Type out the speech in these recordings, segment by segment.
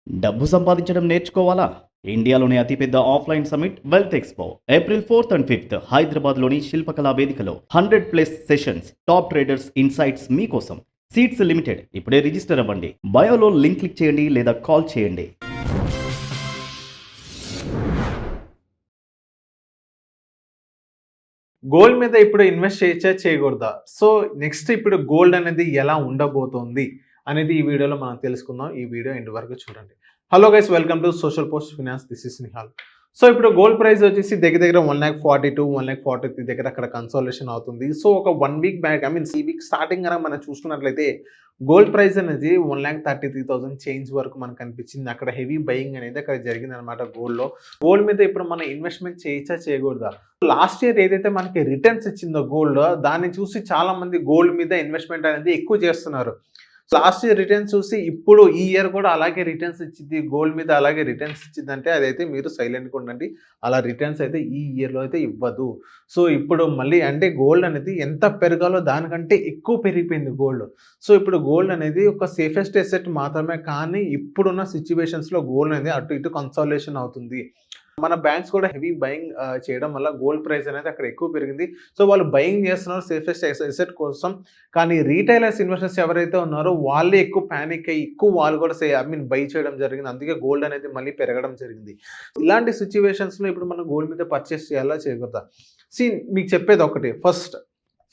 డబ్బు సంపాదించడం నేర్చుకోవాలా? ఇండియాలోని అతిపెద్ద offline summit wealth expo April 4th and 5th హైదరాబాద్లోని శిల్పకళా వేదికలో 100+ సెషన్స్, టాప్ ట్రేడర్స్ ఇన్సైట్స్ మీకోసం. Seats limited. ఇప్పుడే రిజిస్టర్ అవ్వండి. బయోలో లింక్ క్లిక్ చేయండి లేదా కాల్ చేయండి. గోల్డ్ మీద ఇప్పుడు ఇన్వెస్ట్ చేయొచ్చా చేయకూడదా? సో నెక్స్ట్ ఇప్పుడు గోల్డ్ అనేది ఎలా ఉండబోతోంది అనేది ఈ వీడియోలో మనం తెలుసుకుందాం. ఈ వీడియో ఎండ్ వరకు చూడండి. Hello guys, welcome to social post finance. This is Nihal. So ఇప్పుడు గోల్డ్ ప్రైస్ వచ్చేసి దగ్గర 1,42, 1,43 దగ్గర అక్కడ కన్సాలిడేషన్ అవుతుంది. సో ఒక 1 వీక్ బ్యాక్, ఈ వీక్ స్టార్టింగ్ కనుక మనం చూసుకున్నట్లయితే గోల్డ్ ప్రైస్ అనేది 1,33,000 చేంజ్ వరకు మనకు కనిపించింది. అక్కడ హెవీ బయింగ్ అనేది అక్కడ జరిగింది అనమాట గోల్డ్లో. గోల్డ్ మీద ఇప్పుడు మనం ఇన్వెస్ట్మెంట్ చేయొచ్చా చేయకూడదా? లాస్ట్ ఇయర్ ఏదైతే మనకి రిటర్న్స్ ఇచ్చిందో గోల్డ్, దాన్ని చూసి చాలా మంది గోల్డ్ మీద ఇన్వెస్ట్మెంట్ అనేది ఎక్కువ చేస్తున్నారు. లాస్ట్ ఇయర్ రిటర్న్స్ చూసి ఇప్పుడు ఈ ఇయర్ కూడా అలాగే రిటర్న్స్ ఇచ్చింది, గోల్డ్ మీద అలాగే రిటర్న్స్ ఇచ్చిందంటే అదైతే మీరు సైలెంట్గా ఉండండి. అలా రిటర్న్స్ అయితే ఈ ఇయర్లో అయితే ఇవ్వదు. సో ఇప్పుడు మళ్ళీ అంటే గోల్డ్ అనేది ఎంత పెరగాలో దానికంటే ఎక్కువ పెరిగిపోయింది గోల్డ్. సో ఇప్పుడు గోల్డ్ అనేది ఒక సేఫెస్ట్ ఎసెట్ మాత్రమే, కానీ ఇప్పుడున్న సిచ్యువేషన్స్లో గోల్డ్ అనేది అటు ఇటు కన్సాలిడేషన్ అవుతుంది. మన బ్యాంక్స్ కూడా హెవీ బయింగ్ చేయడం వల్ల గోల్డ్ ప్రైస్ అనేది అక్కడ ఎక్కువ పెరిగింది. సో వాళ్ళు బయింగ్ చేస్తున్నారు సేఫెస్ట్ ఎసెట్ కోసం, కానీ రీటైలర్స్ ఇన్వెస్టర్స్ ఎవరైతే ఉన్నారో వాళ్ళే ఎక్కువ ప్యానిక్ అయ్యి ఎక్కువ వాళ్ళు కూడా బై చేయడం జరిగింది. అందుకే గోల్డ్ అనేది మళ్ళీ పెరగడం జరిగింది. ఇలాంటి సిచ్యువేషన్స్లో ఇప్పుడు మనం గోల్డ్ మీద పర్చేస్ చేయాలా చేయకూడదా? మీకు చెప్పేది ఒకటి, ఫస్ట్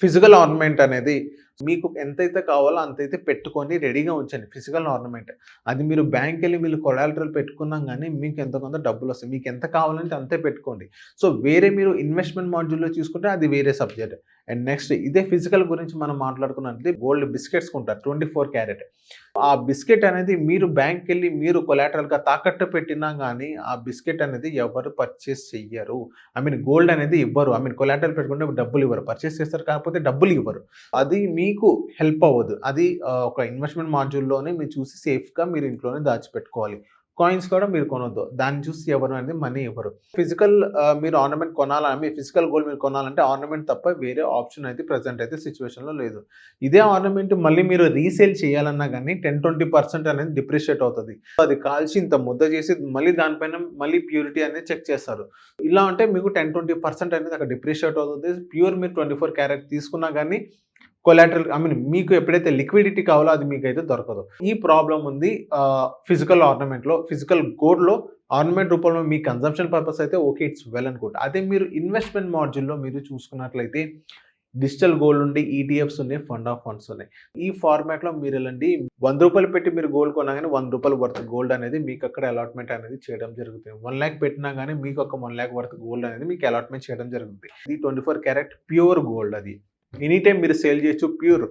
ఫిజికల్ ఆర్నమెంట్ అనేది మీకు ఎంతైతే కావాలో అంతైతే పెట్టుకొని రెడీగా ఉంచండి. ఫిజికల్ ఆర్నమెంట్ అది మీరు బ్యాంక్ వెళ్ళి మీరు కొలాటరల్ పెట్టుకున్నాం కానీ మీకు ఎంత కొంత డబ్బులు వస్తాయి. మీకు ఎంత కావాలంటే అంతే పెట్టుకోండి. సో వేరే మీరు ఇన్వెస్ట్మెంట్ మాడ్యూల్లో చూసుకుంటే అది వేరే సబ్జెక్ట్. అండ్ నెక్స్ట్ ఇదే ఫిజికల్ గురించి మనం మాట్లాడుకున్నట్లయితే గోల్డ్ బిస్కెట్స్ కొంటారు 24 క్యారెట్. ఆ బిస్కెట్ అనేది మీరు బ్యాంక్కి వెళ్ళి మీరు కొలాటరల్గా తాకట్టు పెట్టినా కానీ ఆ బిస్కెట్ అనేది ఎవరు పర్చేస్ చెయ్యరు. గోల్డ్ అనేది ఇవ్వరు. కొలాటరల్ పెట్టుకుంటే డబ్బులు ఇవ్వరు. పర్చేస్ చేస్తారు కాకపోతే డబ్బులు ఇవ్వరు. అది మీకు హెల్ప్ అవ్వదు. అది ఒక ఇన్వెస్ట్మెంట్ మాడ్యూల్లోనే మీరు చూసి సేఫ్గా మీరు ఇంట్లోనే దాచిపెట్టుకోవాలి. కాయిన్స్ కూడా మీరు కొనొద్దు. దాన్ని చూసి ఎవరు అనేది మనీ ఇవ్వరు. ఫిజికల్ మీరు ఆర్నమెంట్ కొనాలని, ఫిజికల్ గోల్డ్ మీరు కొనాలంటే ఆర్నమెంట్ తప్ప వేరే ఆప్షన్ అయితే ప్రజెంట్ అయితే సిచ్యువేషన్లో లేదు. ఇదే ఆర్నమెంట్ మళ్ళీ మీరు రీసేల్ చేయాలన్నా కానీ 10-20% అనేది డిప్రిషియేట్ అవుతుంది. అది కాల్చి ఇంత ముద్ద చేసి మళ్ళీ దానిపైన మళ్ళీ ప్యూరిటీ అనేది చెక్ చేస్తారు. ఇలా అంటే మీకు 10-20% అనేది అక్కడ డిప్రిషియేట్ అవుతుంది. ప్యూర్ మీరు 24 క్యారెట్ తీసుకున్నా కానీ కొలాటరల్ మీకు ఎప్పుడైతే లిక్విడిటీ కావాలో అది మీకు అయితే దొరకదు. ఈ ప్రాబ్లం ఉంది ఫిజికల్ ఆర్నమెంట్లో. ఫిజికల్ గోల్డ్లో ఆర్నమెంట్ రూపంలో మీ కన్జంప్షన్ పర్పస్ అయితే okay, it's well and good. అదే మీరు ఇన్వెస్ట్మెంట్ మాడ్యూల్లో మీరు చూసుకున్నట్లయితే డిజిటల్ గోల్డ్ ఉండి, ఈటీఎఫ్స్ ఉన్నాయి, ఫండ్ ఆఫ్ ఫండ్స్ ఉన్నాయి. ఈ ఫార్మాట్లో మీరు వెళ్ళండి. 100 రూపాయలు పెట్టి మీరు గోల్డ్ కొన్నా కానీ 100 రూపాయలు వర్త్ గోల్డ్ అనేది మీకు అక్కడ అలాట్మెంట్ అనేది చేయడం జరుగుతుంది. 1 lakh పెట్టినా కానీ మీకు ఒక 1 lakh వర్త్ గోల్డ్ అనేది మీకు అలాట్మెంట్ చేయడం జరుగుతుంది. ఇది 24 క్యారెట్ ప్యూర్ గోల్డ్. అది ఎనీ టైం మీరు సేల్ చేయొచ్చు. ప్యూర్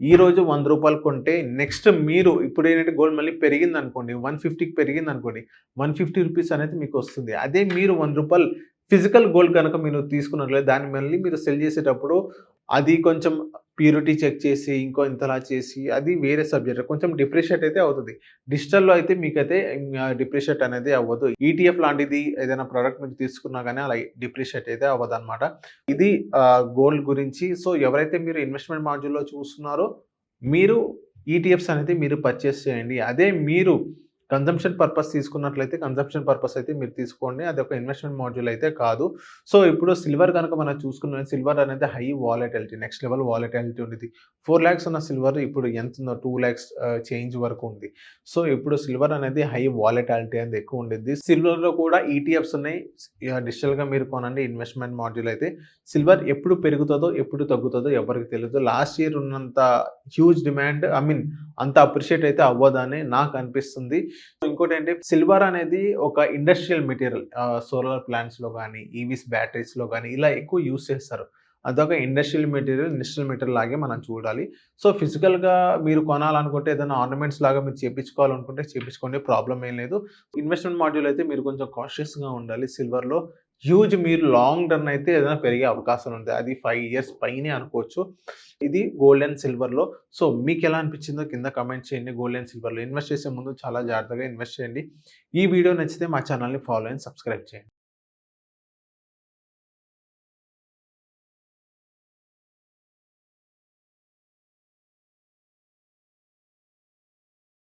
ఈ రోజు 100 రూపాయలు కొంటే నెక్స్ట్ మీరు ఇప్పుడు ఏంటంటే గోల్డ్ మళ్ళీ పెరిగింది అనుకోండి, 150కి పెరిగింది అనుకోండి, 150 రూపీస్ అనేది మీకు వస్తుంది. అదే మీరు 100 రూపాయలు ఫిజికల్ గోల్డ్ కనుక మీరు తీసుకున్నట్లయితే దాన్ని మళ్ళీ మీరు సెల్ చేసేటప్పుడు అది కొంచెం ప్యూరిటీ చెక్ చేసి ఇంకో ఇంతలా చేసి అది వేరే సబ్జెక్ట్, కొంచెం డిప్రిషియేట్ అయితే అవుతుంది. డిజిటల్లో అయితే మీకైతే డిప్రిషియేట్ అనేది అవ్వదు. ఈటీఎఫ్ లాంటిది ఏదైనా ప్రోడక్ట్ మీరు తీసుకున్నా కానీ అలా డిప్రిషియేట్ అయితే అవ్వదు అనమాట. ఇది గోల్డ్ గురించి. సో ఎవరైతే మీరు ఇన్వెస్ట్మెంట్ మాడ్యూల్లో చూస్తున్నారో మీరు ఈటీఎఫ్స్ అనేది మీరు పర్చేస్ చేయండి. అదే మీరు కన్జంప్షన్ పర్పస్ తీసుకున్నట్లయితే కన్జంప్షన్ పర్పస్ అయితే మీరు తీసుకోండి. అది ఒక ఇన్వెస్ట్మెంట్ మాడ్యూల్ అయితే కాదు. సో ఇప్పుడు సిల్వర్ కనుక మనం చూసుకున్న సిల్వర్ అనేది high volatility, next level volatility ఉంది. 4 lakhs ఉన్న సిల్వర్ ఇప్పుడు ఎంత ఉందో 2 lakhs చేంజ్ వరకు ఉంది. సో ఇప్పుడు సిల్వర్ అనేది హై వాలటిలిటీ అనేది ఎక్కువ ఉండేది. సిల్వర్లో కూడా ఈటీఎఫ్స్ ఉన్నాయి. డిజిటల్గా మీరు కొనండి ఇన్వెస్ట్మెంట్ మాడ్యూల్ అయితే. సిల్వర్ ఎప్పుడు పెరుగుతుందో ఎప్పుడు తగ్గుతుందో ఎవరికి తెలియదు. లాస్ట్ ఇయర్ ఉన్నంత హ్యూజ్ డిమాండ్ అంత అప్రిషియేట్ అయితే అవ్వదని నాకు అనిపిస్తుంది. ఇంకోటి ఏంటంటే సిల్వర్ అనేది ఒక ఇండస్ట్రియల్ మెటీరియల్. సోలార్ ప్లాంట్స్లో కానీ ఈవీస్ బ్యాటరీస్లో కానీ ఇలా ఎక్కువ యూస్ చేస్తారు. అదొక ఇండస్ట్రియల్ మెటీరియల్ లాగే మనం చూడాలి. సో ఫిజికల్గా మీరు కొనాలనుకుంటే ఏదైనా ఆర్నమెంట్స్ లాగా మీరు చేయించుకోవాలనుకుంటే చేయించుకోండి, ప్రాబ్లం ఏం లేదు. ఇన్వెస్ట్మెంట్ మాడ్యూల్ అయితే మీరు కొంచెం కాషియస్గా ఉండాలి. సిల్వర్లో హ్యూజ్ మీరు లాంగ్ రన్ అయితే ఏదైనా పెరిగే అవకాశం ఉంది. అది 5 years పైనే అనుకోవచ్చు. ఇది గోల్డ్ అండ్ సిల్వర్లో. సో మీకు ఎలా అనిపించిందో కింద కమెంట్ చేయండి. గోల్డ్ అండ్ సిల్వర్లో ఇన్వెస్ట్ చేసే ముందు చాలా జాగ్రత్తగా ఇన్వెస్ట్ చేయండి. ఈ వీడియో నచ్చితే మా ఛానల్ని ఫాలో అండ్ సబ్స్క్రైబ్ చేయండి.